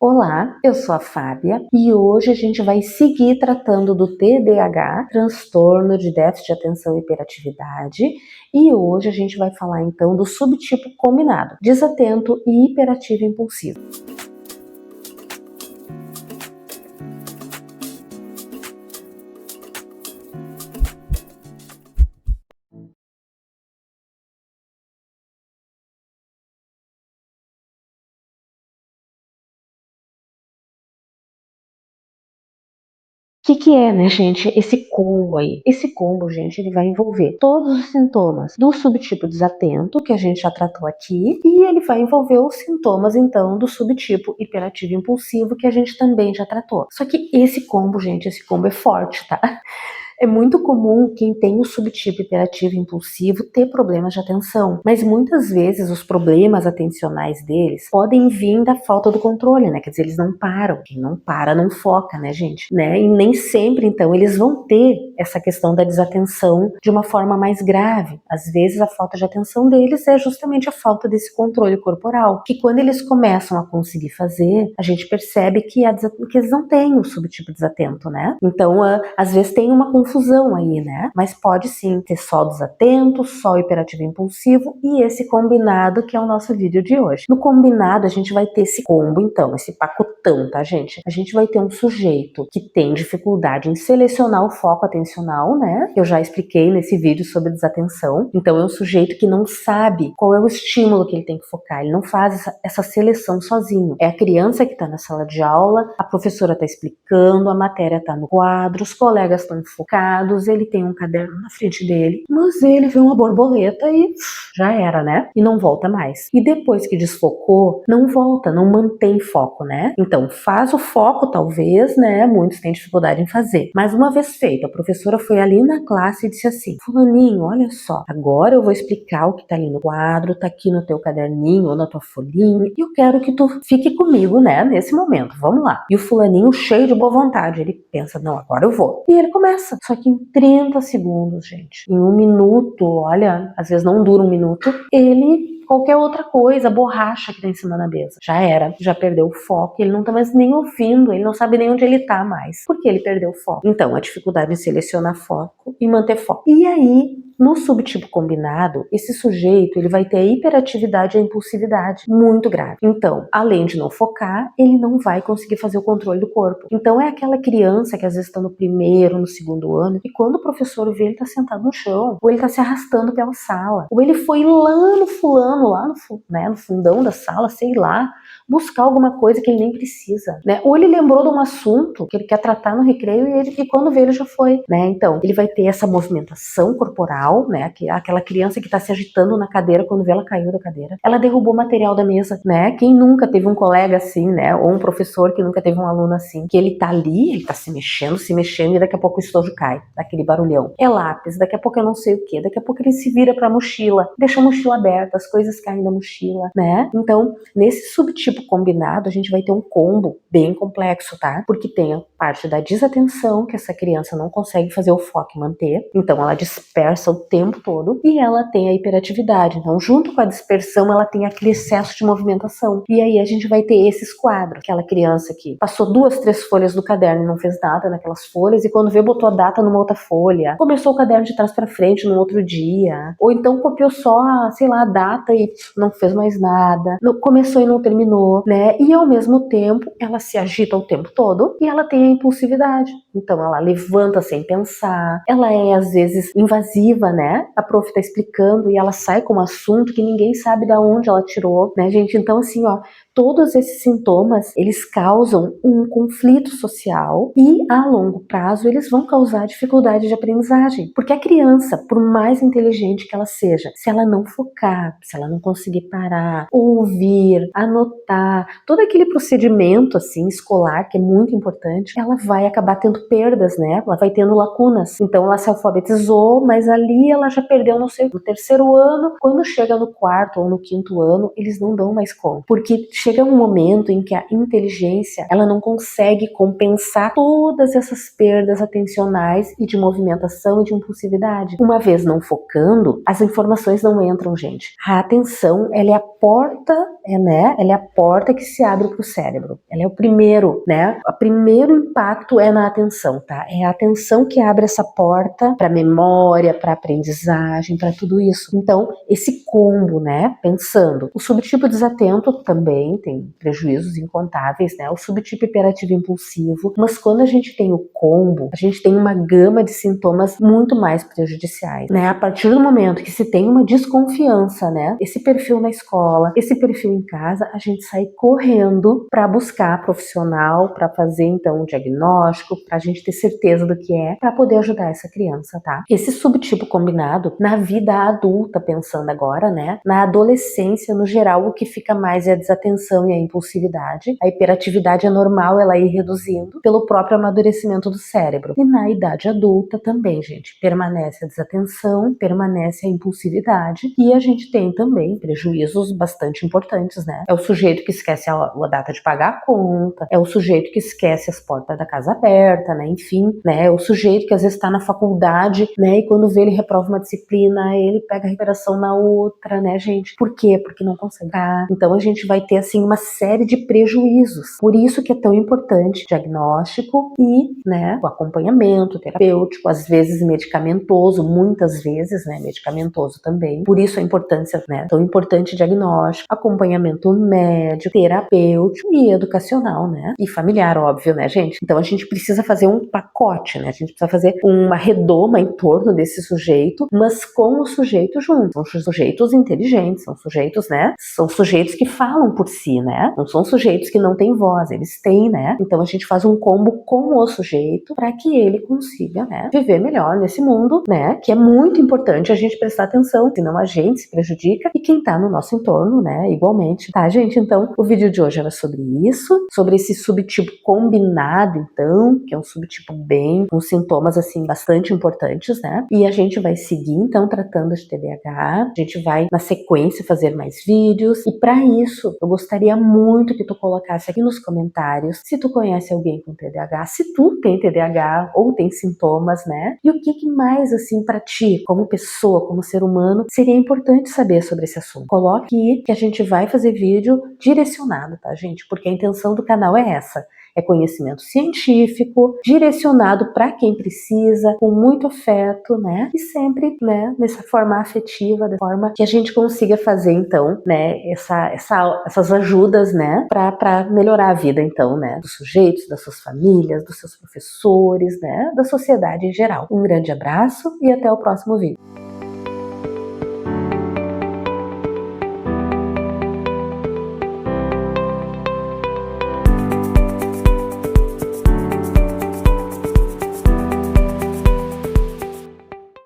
Olá, eu sou a Fábia e hoje a gente vai seguir tratando do TDAH, transtorno de déficit de atenção e hiperatividade, e hoje a gente vai falar então do subtipo combinado, desatento e hiperativo impulsivo. O que é, né, gente, esse combo aí? Esse combo, gente, ele vai envolver todos os sintomas do subtipo desatento, que a gente já tratou aqui, e ele vai envolver os sintomas, então, do subtipo hiperativo impulsivo, que a gente também já tratou. Só que esse combo, gente, esse combo é forte, tá? É muito comum quem tem o subtipo hiperativo impulsivo ter problemas de atenção, mas muitas vezes os problemas atencionais deles podem vir da falta do controle, né? Quer dizer, eles não param. Quem não para não foca, né, gente? Né? E nem sempre, então, eles vão ter essa questão da desatenção de uma forma mais grave. Às vezes a falta de atenção deles é justamente a falta desse controle corporal, que quando eles começam a conseguir fazer, a gente percebe que eles não têm o subtipo desatento, né? Então, às vezes tem uma confusão aí, né? Mas pode sim ter só desatento, só hiperativo impulsivo e esse combinado que é o nosso vídeo de hoje. No combinado a gente vai ter esse combo, então, esse pacotão, tá, gente? A gente vai ter um sujeito que tem dificuldade em selecionar o foco atencional, né? Eu já expliquei nesse vídeo sobre desatenção. Então é um sujeito que não sabe qual é o estímulo que ele tem que focar, ele não faz essa seleção sozinho. É a criança que tá na sala de aula, a professora tá explicando, a matéria tá no quadro, os colegas estão focados, ele tem um caderno na frente dele, mas ele vê uma borboleta e já era, né? E não volta mais. E depois que desfocou, não volta, não mantém foco, né? Então faz o foco talvez, né? Muitos têm dificuldade em fazer. Mas uma vez feito, a professora foi ali na classe e disse assim: fulaninho, olha só, agora eu vou explicar o que tá ali no quadro, tá aqui no teu caderninho ou na tua folhinha, e eu quero que tu fique comigo, né? Nesse momento, vamos lá. E o fulaninho cheio de boa vontade, ele pensa, não, agora eu vou. E ele começa. Só que em 30 segundos, gente, em 1 minuto, olha, às vezes não dura 1 minuto, ele qualquer outra coisa, borracha que tá em cima da mesa. Já era, já perdeu o foco, ele não tá mais nem ouvindo, ele não sabe nem onde ele tá mais, porque ele perdeu o foco. Então, a dificuldade em selecionar foco e manter foco. E aí, no subtipo combinado, esse sujeito ele vai ter a hiperatividade e a impulsividade muito grave. Então, além de não focar, ele não vai conseguir fazer o controle do corpo. Então, é aquela criança que às vezes está no primeiro, no segundo ano, e quando o professor vê ele tá sentado no chão, ou ele tá se arrastando pela sala, ou ele foi lá no fulano, lá no fundão da sala, sei lá, buscar alguma coisa que ele nem precisa, né? Ou ele lembrou de um assunto que ele quer tratar no recreio e quando vê ele já foi, né? Então, ele vai ter essa movimentação corporal, né? Aquela criança que tá se agitando na cadeira quando vê ela caiu da cadeira. Ela derrubou material da mesa, né? Quem nunca teve um colega assim, né? Ou um professor que nunca teve um aluno assim, que ele tá ali, ele tá se mexendo e daqui a pouco o estojo cai, daquele barulhão. É lápis, daqui a pouco eu não sei o que, daqui a pouco ele se vira pra mochila, deixa a mochila aberta, as coisas caem da mochila, né? Então, nesse subtipo combinado, a gente vai ter um combo bem complexo, tá? Porque tem a parte da desatenção, que essa criança não consegue fazer o foco e manter, então ela dispersa o tempo todo, e ela tem a hiperatividade. Então, junto com a dispersão, ela tem aquele excesso de movimentação. E aí a gente vai ter esses quadros. Aquela criança que passou 2, 3 folhas do caderno e não fez nada naquelas folhas, e quando vê, botou a data numa outra folha. Começou o caderno de trás para frente no outro dia. Ou então copiou só, sei lá, a data e não fez mais nada. Começou e não terminou, né? E ao mesmo tempo, ela se agita o tempo todo e ela tem a impulsividade. Então ela levanta sem pensar, ela é às vezes invasiva, né? A prof tá explicando e ela sai com um assunto que ninguém sabe de onde ela tirou, né, gente? Então assim, ó, todos esses sintomas, eles causam um conflito social e a longo prazo eles vão causar dificuldade de aprendizagem, porque a criança, por mais inteligente que ela seja, se ela não focar, se ela não conseguir parar, ouvir, anotar, todo aquele procedimento assim escolar que é muito importante, ela vai acabar tendo perdas, né? Ela vai tendo lacunas. Então ela se alfabetizou, mas ali ela já perdeu, não sei, no terceiro ano, quando chega no quarto ou no quinto ano, eles não dão mais conta, porque chega um momento em que a inteligência, ela não consegue compensar todas essas perdas atencionais e de movimentação e de impulsividade. Uma vez não focando, as informações não entram, gente. A atenção, ela é a porta, né? Ela é a porta que se abre para o cérebro. Ela é o primeiro, né? O primeiro impacto é na atenção, tá? É a atenção que abre essa porta para memória, para aprendizagem, para tudo isso. Então, esse combo, né? Pensando, o subtipo desatento também tem prejuízos incontáveis, né? O subtipo hiperativo impulsivo, mas quando a gente tem o combo, a gente tem uma gama de sintomas muito mais prejudiciais, né? A partir do momento que se tem uma desconfiança, né? Esse perfil na escola, esse perfil em casa, a gente sai correndo para buscar profissional, para fazer então um diagnóstico, para a gente ter certeza do que é, para poder ajudar essa criança, tá? Esse subtipo combinado, na vida adulta, pensando agora, né? Na adolescência, no geral, o que fica mais é a desatenção e a impulsividade. A hiperatividade é normal ela ir reduzindo pelo próprio amadurecimento do cérebro. E na idade adulta também, gente, permanece a desatenção, permanece a impulsividade e a gente tem também prejuízos bastante importantes, né? É o sujeito que esquece a data de pagar a conta, é o sujeito que esquece as portas da casa aberta, né? Enfim, né? É o sujeito que às vezes está na faculdade, né? E quando vê ele reprova uma disciplina, ele pega a recuperação na outra, né, gente? Por quê? Porque não consegue. Então a gente vai ter, assim, uma série de prejuízos. Por isso que é tão importante o diagnóstico e, né, o acompanhamento terapêutico, às vezes medicamentoso, muitas vezes, né, medicamentoso também. Por isso a importância, né, tão importante diagnóstico, acompanhamento médico, terapêutico e educacional, né, e familiar, óbvio, né, gente? Então a gente precisa fazer um pacote, né, a gente precisa fazer uma redoma em torno desse sujeito, mas com o sujeito junto. São sujeitos inteligentes, são sujeitos, né, são sujeitos que falam por si, né, não são sujeitos que não têm voz, eles têm, né, então a gente faz um combo com o sujeito para que ele consiga, né, viver melhor nesse mundo, né, que é muito importante a gente prestar atenção, senão a gente se prejudica e quem tá no nosso entorno, né, igualmente, tá, gente? Então, o vídeo de hoje era sobre isso, sobre esse subtipo combinado, então, que é um subtipo bem, com sintomas, assim, bastante importantes, né, e a gente vai seguir, então, tratando de TDAH, a gente vai, na sequência, fazer mais vídeos, e para isso, eu gostaria muito que tu colocasse aqui nos comentários se tu conhece alguém com TDAH, se tu tem TDAH ou tem sintomas, né, e o que mais, assim, para ti, como pessoa, como ser humano, seria importante saber sobre esse assunto. Coloque aí que a gente vai fazer vídeo direcionado, tá, gente? Porque a intenção do canal é essa. É conhecimento científico, direcionado para quem precisa, com muito afeto, né? E sempre, né, nessa forma afetiva, da forma que a gente consiga fazer, então, né, essas ajudas, né, para melhorar a vida, então, né, dos sujeitos, das suas famílias, dos seus professores, né, da sociedade em geral. Um grande abraço e até o próximo vídeo.